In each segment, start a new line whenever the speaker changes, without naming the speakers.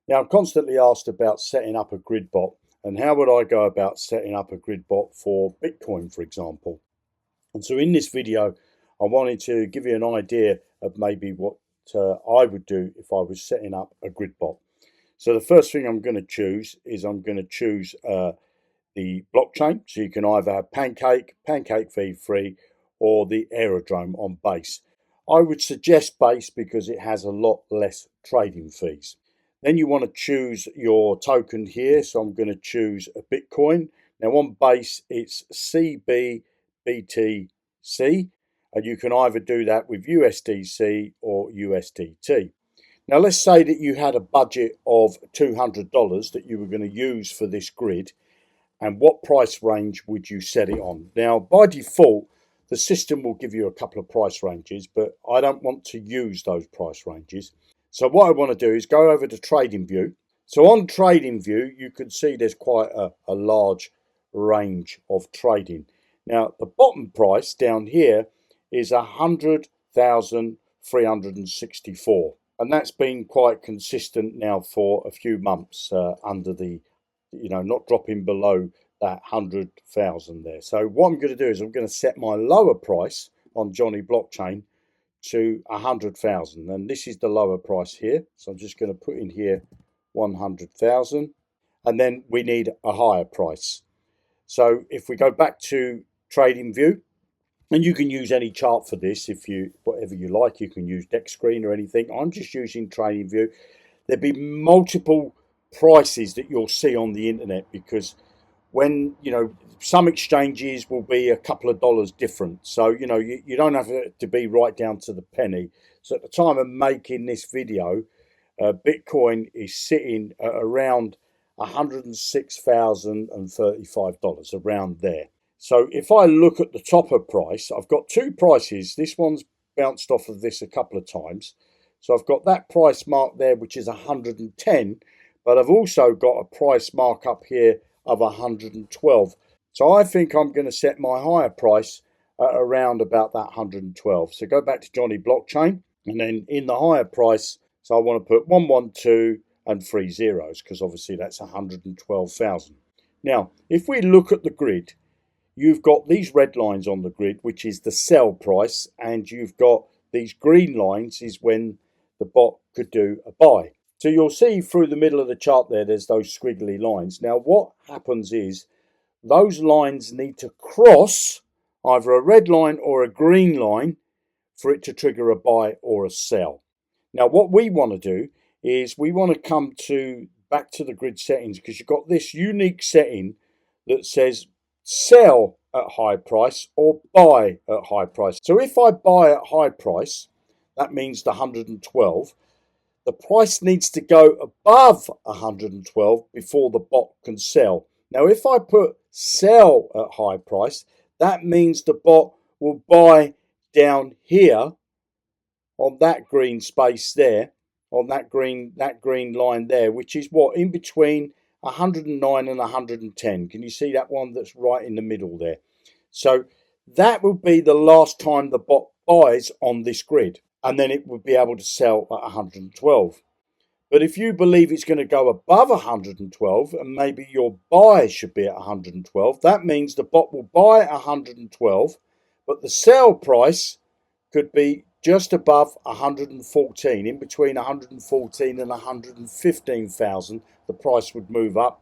Now, I'm constantly asked about setting up a grid bot and how would I go about setting up a grid bot for Bitcoin, for example. And so in this video, I wanted to give you an idea of maybe what I would do if I was setting up a grid bot. So the first thing I'm going to choose is I'm going to choose the blockchain. So you can either have Pancake V3, or the Aerodrome on Base. I would suggest Base because it has a lot less trading fees. Then you want to choose your token here. So I'm going to choose a Bitcoin. Now on Base, it's BTC, and you can either do that with USDC or USDT. Now let's say that you had a budget of $200 that you were going to use for this grid, and what price range would you set it on? Now by default, the system will give you a couple of price ranges, but I don't want to use those price ranges. So what I want to do is go over to TradingView. So on TradingView, you can see there's quite a large range of trading. Now the bottom price down here is 100,364, and that's been quite consistent now for a few months under the, not dropping below that 100,000 there. So what I'm going to do is I'm going to set my lower price on Johnny Blockchain to 100,000, and this is the lower price here. So I'm just going to put in here 100,000, and then we need a higher price. So if we go back to TradingView, and you can use any chart for this whatever you like. You can use Deck Screen or anything. I'm just using TradingView. There'll be multiple prices that you'll see on the internet, because when some exchanges will be a couple of dollars different, so you don't have to be right down to the penny. So at the time of making this video, Bitcoin is sitting at around $106,035, around there. So if I look at the topper price, I've got two prices. This one's bounced off of this a couple of times, so I've got that price mark there, which is 110, but I've also got a price mark up here of 112. So I think I'm going to set my higher price at around about that 112. So go back to Johnny Blockchain, and then in the higher price, so I want to put 112 and 3 zeros, because obviously that's 112,000. Now, if we look at the grid, you've got these red lines on the grid, which is the sell price, and you've got these green lines is when the bot could do a buy. So you'll see through the middle of the chart there's those squiggly lines. Now what happens is those lines need to cross either a red line or a green line for it to trigger a buy or a sell. Now what we want to do is we want to come back to the grid settings, because you've got this unique setting that says sell at high price or buy at high price. So if I buy at high price, that means the 112. The price needs to go above 112 before the bot can sell. Now, if I put sell at high price, that means the bot will buy down here on that green space there, on that green line there, which is what, in between 109 and 110. Can you see that one that's right in the middle there? So that will be the last time the bot buys on this grid, and then it will be able to sell at 112. But if you believe it's going to go above 112, and maybe your buy should be at 112, that means the bot will buy at 112, but the sell price could be just above 114, in between 114 and 115,000. The price would move up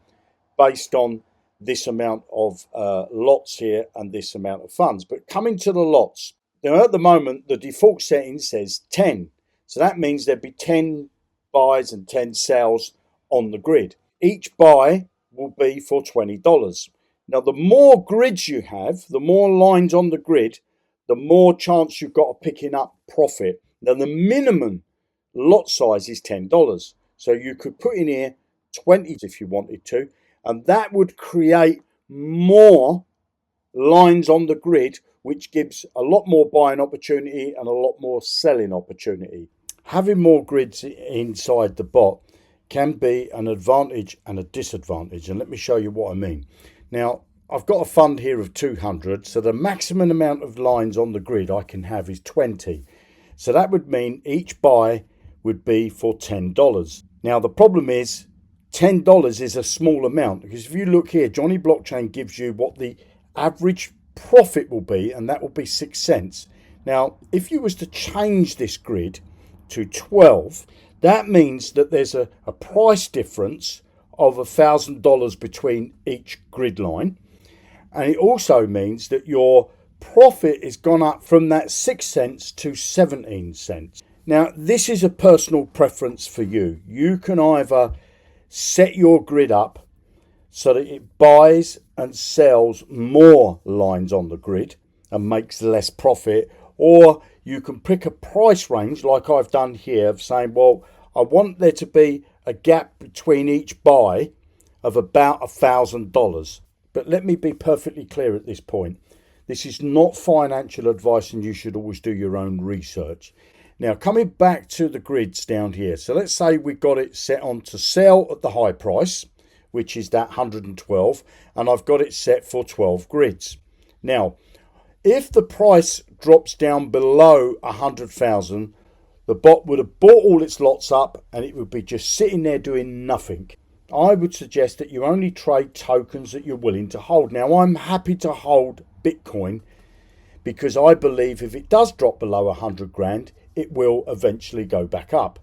based on this amount of lots here and this amount of funds. But coming to the lots, now at the moment the default setting says 10, so that means there'd be 10 buys and 10 sells on the grid. Each buy will be for $20. Now the more grids you have, the more lines on the grid, the more chance you've got of picking up profit. Now the minimum lot size is $10, so you could put in here 20 if you wanted to, and that would create more lines on the grid, which gives a lot more buying opportunity and a lot more selling opportunity. Having more grids inside the bot can be an advantage and a disadvantage, and let me show you what I mean. Now I've got a fund here of 200, so the maximum amount of lines on the grid I can have is 20. So that would mean each buy would be for $10. Now the problem is $10 is a small amount, because if you look here, Johnny Blockchain gives you what the average profit will be, and that will be 6 cents. Now if you was to change this grid to 12, that means that there's a price difference of $1,000 between each grid line, and it also means that your profit has gone up from that 6 cents to 17 cents. Now this is a personal preference for you. You can either set your grid up so that it buys and sells more lines on the grid and makes less profit, or you can pick a price range like I've done here of saying, well, I want there to be a gap between each buy of about $1,000. But let me be perfectly clear at this point. This is not financial advice, and you should always do your own research. Now, coming back to the grids down here. So let's say we've got it set on to sell at the high price, which is that 112, and I've got it set for 12 grids. Now, if the price drops down below 100,000, the bot would have bought all its lots up and it would be just sitting there doing nothing. I would suggest that you only trade tokens that you're willing to hold. Now, I'm happy to hold Bitcoin because I believe if it does drop below 100 grand, it will eventually go back up.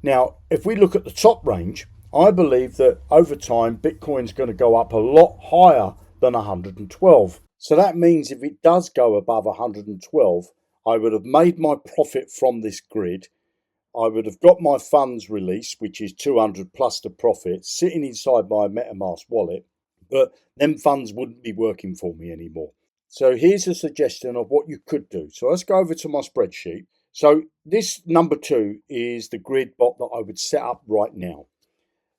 Now, if we look at the top range, I believe that over time, Bitcoin's going to go up a lot higher than 112. So that means if it does go above 112, I would have made my profit from this grid. I would have got my funds released, which is 200 plus the profit, sitting inside my MetaMask wallet, but them funds wouldn't be working for me anymore. So here's a suggestion of what you could do. So let's go over to my spreadsheet. So this number 2 is the grid bot that I would set up right now.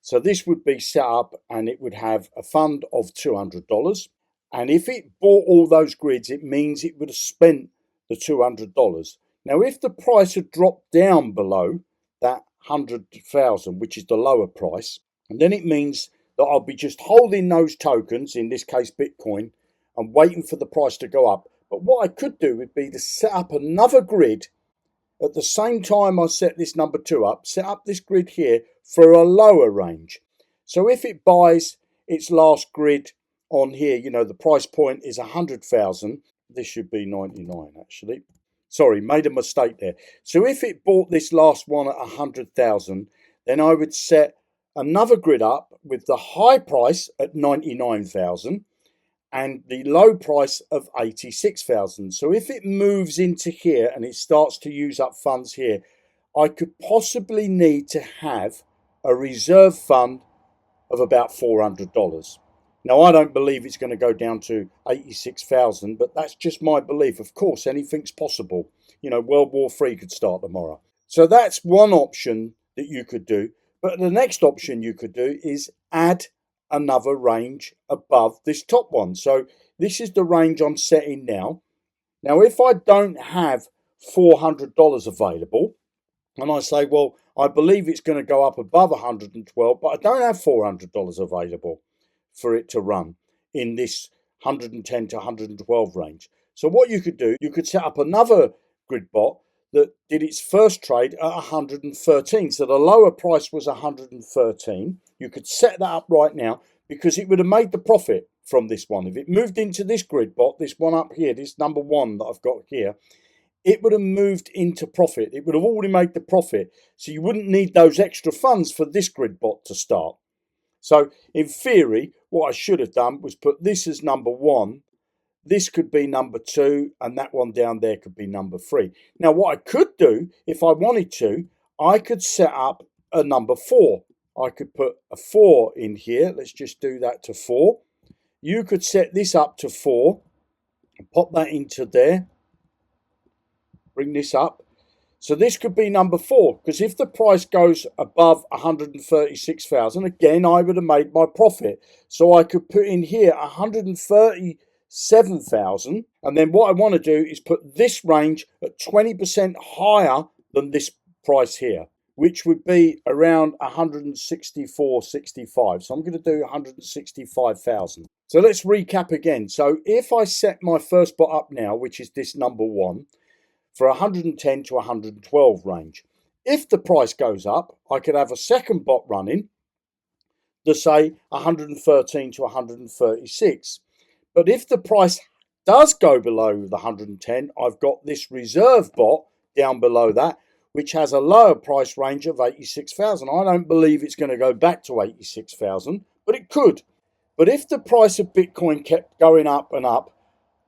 So this would be set up and it would have a fund of $200. And if it bought all those grids, it means it would have spent the $200. Now, if the price had dropped down below that 100,000, which is the lower price, and then it means that I'll be just holding those tokens, in this case Bitcoin, and waiting for the price to go up. But what I could do would be to set up another grid at the same time I set this number 2 up, set up this grid here for a lower range. So if it buys its last grid on here, you know, the price point is 100,000. This should be 99 actually. Sorry, made a mistake there. So if it bought this last one at 100,000, then I would set another grid up with the high price at 99,000 and the low price of 86,000. So if it moves into here and it starts to use up funds here, I could possibly need to have a reserve fund of about $400. Now, I don't believe it's going to go down to 86,000, but that's just my belief. Of course, anything's possible. You know, World War III could start tomorrow. So that's one option that you could do. But the next option you could do is add another range above this top one. So this is the range I'm setting now. Now, if I don't have $400 available, and I say, well, I believe it's going to go up above 112, but I don't have $400 available for it to run in this 110 to 112 range. So what you could do, you could set up another grid bot that did its first trade at 113. So the lower price was 113. You could set that up right now because it would have made the profit from this one. If it moved into this grid bot, this one up here, this number 1 that I've got here, it would have moved into profit. It would have already made the profit. So you wouldn't need those extra funds for this grid bot to start. So in theory, what I should have done was put this as number 1. This could be number 2, and that one down there could be number 3. Now, what I could do, if I wanted to, I could set up a number 4. I could put a 4 in here. Let's just do that to 4. You could set this up to 4, and pop that into there. Bring this up. So this could be number 4, because if the price goes above 136,000, again, I would have made my profit. So I could put in here 137,000. And then what I want to do is put this range at 20% higher than this price here, which would be around 164.65. So I'm going to do 165,000. So let's recap again. So if I set my first bot up now, which is this number 1, for 110 to 112 range. If the price goes up, I could have a second bot running to say 113 to 136. But if the price does go below the 110, I've got this reserve bot down below that, which has a lower price range of 86,000. I don't believe it's going to go back to 86,000, but it could. But if the price of Bitcoin kept going up and up,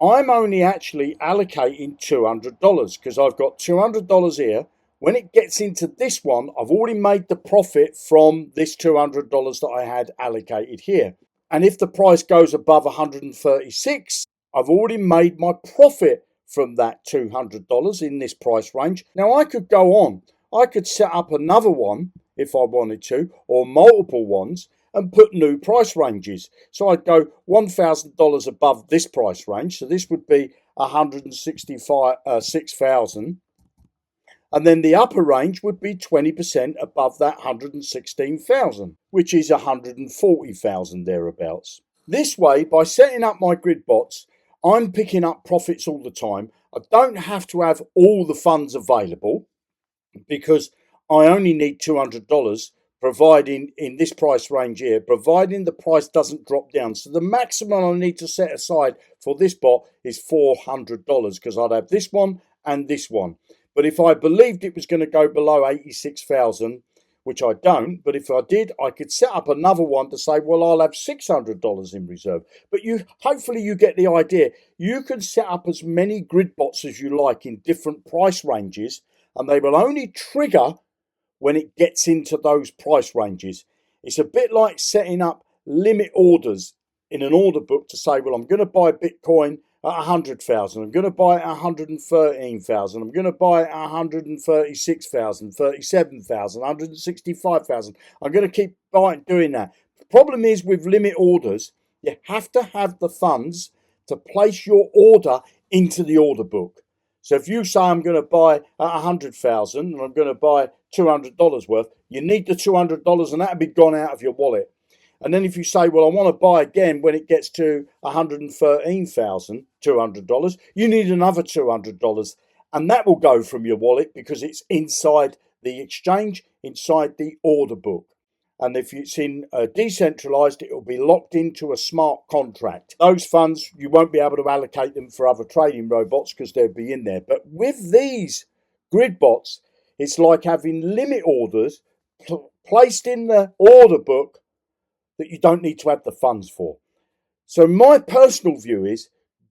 I'm only actually allocating $200 because I've got $200 here. When it gets into this one, I've already made the profit from this $200 that I had allocated here. And if the price goes above 136, I've already made my profit from that $200 in this price range. Now I could go on. I could set up another one if I wanted to, or multiple ones, and put new price ranges. So I'd go $1,000 above this price range. So this would be 166,000. And then the upper range would be 20% above that 116,000, which is 140,000 thereabouts. This way, by setting up my grid bots, I'm picking up profits all the time. I don't have to have all the funds available because I only need $200, providing in this price range here, providing the price doesn't drop down. So the maximum I need to set aside for this bot is $400 because I'd have this one and this one. But if I believed it was going to go below 86,000, which I don't, but if I did, I could set up another one to say, well, I'll have $600 in reserve. But hopefully you get the idea. You can set up as many grid bots as you like in different price ranges, and they will only trigger when it gets into those price ranges. It's a bit like setting up limit orders in an order book to say, well, I'm going to buy Bitcoin at 100,000. I'm going to buy it at 113,000. I'm going to buy it at 136,000, 37,000, 165,000. I'm going to keep doing that. The problem is with limit orders, you have to have the funds to place your order into the order book. So if you say I'm going to buy at 100,000 and I'm going to buy $200 worth, you need the $200 and that'll be gone out of your wallet. And then if you say, well, I want to buy again when it gets to $113,200, you need another $200. And that will go from your wallet because it's inside the exchange, inside the order book. And if it's in decentralized, it will be locked into a smart contract. Those funds, you won't be able to allocate them for other trading robots because they'll be in there. But with these grid bots, it's like having limit orders placed in the order book that you don't need to have the funds for. So my personal view is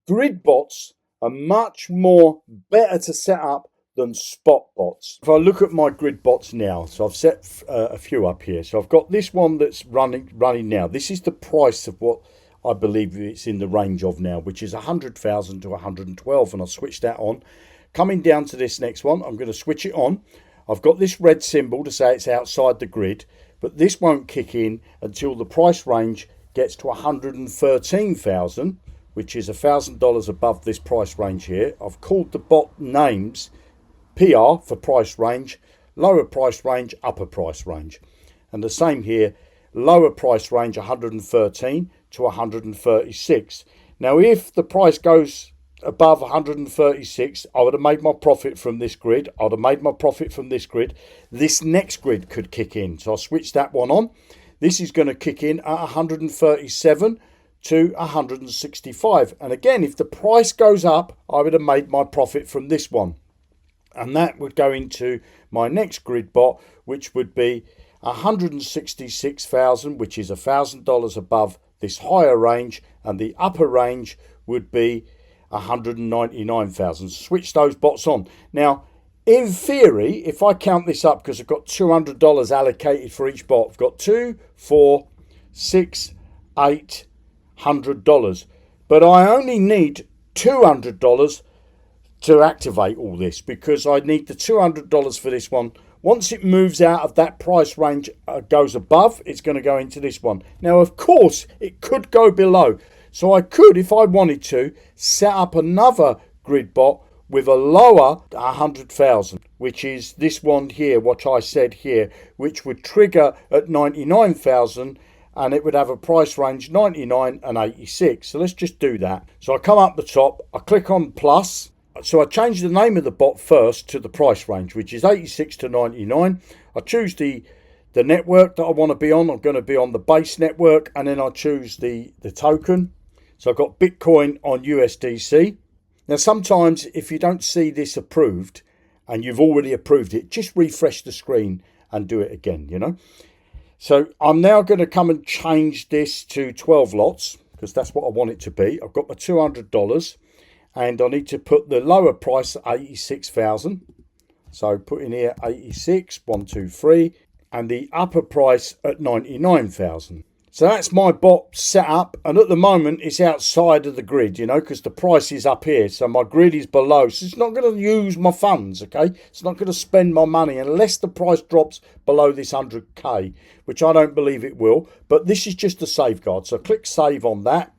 grid bots are much more better to set up than spot bots. If I look at my grid bots now, so I've set a few up here. So I've got this one that's running now. This is the price of what I believe it's in the range of now, which is 100,000 to 112, and I'll switch that on. Coming down to this next one, I'm going to switch it on. I've got this red symbol to say it's outside the grid, but this won't kick in until the price range gets to 113,000, which is $1,000 above this price range here. I've called the bot names PR for price range, lower price range, upper price range. And the same here, lower price range 113 to 136. Now, if the price goes above 136, I would have made my profit from this grid. I would have made my profit from this grid. This next grid could kick in. So I'll switch that one on. This is going to kick in at 137 to 165. And again, if the price goes up, I would have made my profit from this one. And that would go into my next grid bot, which would be 166,000, which is $1,000 above this higher range. And the upper range would be 199,000. Switch those bots on. Now, in theory, if I count this up, because I've got $200 allocated for each bot, I've got $2, $4, $6, $8, $100. But I only need $200 to activate all this, because I need the $200 for this one. Once it moves out of that price range, goes above, it's going to go into this one. Now, of course, it could go below. So I could, if I wanted to, set up another grid bot with a lower 100,000, which is this one here, what I said here, which would trigger at 99,000, and it would have a price range 99 and 86. So let's just do that. So I come up the top, I click on plus, So I changed the name of the bot first to the price range, which is 86 to 99. I choose the network that I want to be on. I'm going to be on the base network, and then I choose the token. So I've got Bitcoin on USDC. Now, sometimes if you don't see this approved and you've already approved it, just refresh the screen and do it again, you know. So I'm now going to come and change this to 12 lots because that's what I want it to be. I've got my $200 and I need to put the lower price at 86,000. So put in here 86, 1, 2, 3, and the upper price at 99,000. So that's my bot set up, and at the moment it's outside of the grid, you know, because the price is up here. So my grid is below, so it's not going to use my funds, okay? It's not going to spend my money unless the price drops below this 100k, which I don't believe it will. But this is just a safeguard, so click save on that.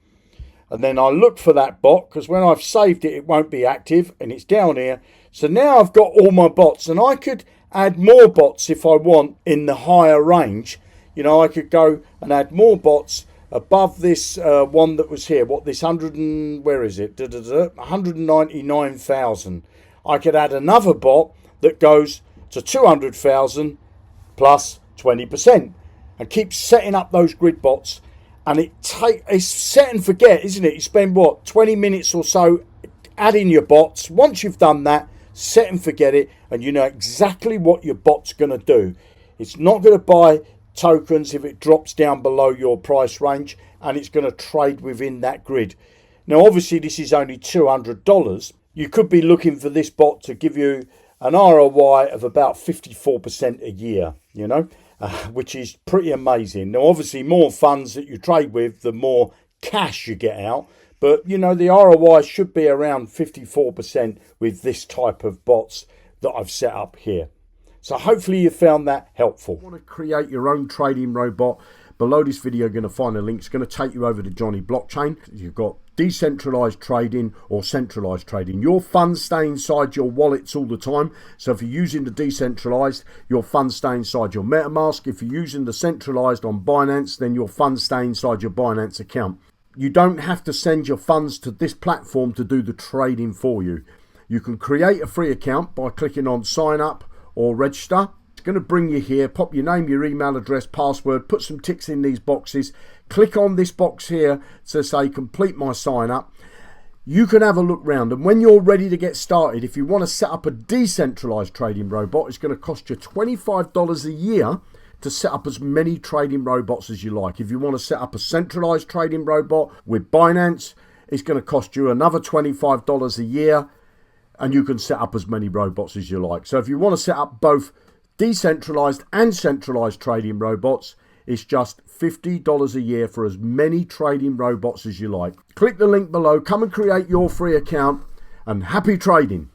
And then I look for that bot, because when I've saved it, it won't be active, and it's down here. So now I've got all my bots, and I could add more bots if I want in the higher range. You know, I could go and add more bots above this one that was here. What, this 100 and, where is it? 199,000. I could add another bot that goes to 200,000 plus 20%, and keep setting up those grid bots. And it's set and forget, isn't it? You spend, what, 20 minutes or so adding your bots. Once you've done that, set and forget it, and you know exactly what your bot's going to do. It's not going to buy tokens if it drops down below your price range, and it's going to trade within that grid. Now, obviously, this is only $200. You could be looking for this bot to give you an ROI of about 54% a year, you know, which is pretty amazing. Now, obviously, more funds that you trade with, the more cash you get out. But, you know, the ROI should be around 54% with this type of bots that I've set up here. So hopefully you found that helpful. If you want to create your own trading robot, below this video you're going to find a link. It's going to take you over to Johnny Blockchain. You've got decentralized trading or centralized trading. Your funds stay inside your wallets all the time. So if you're using the decentralized, your funds stay inside your MetaMask. If you're using the centralized on Binance, then your funds stay inside your Binance account. You don't have to send your funds to this platform to do the trading for you. You can create a free account by clicking on sign up or register. It's going to bring you here. Pop your name, your email address, password, put some ticks in these boxes. Click on this box here to say complete my sign up. You can have a look round, and when you're ready to get started, if you want to set up a decentralized trading robot, it's going to cost you $25 a year to set up as many trading robots as you like. If you want to set up a centralized trading robot with Binance, it's going to cost you another $25 a year, and you can set up as many robots as you like. So if you want to set up both decentralized and centralized trading robots, it's just $50 a year for as many trading robots as you like. Click the link below, come and create your free account, and happy trading.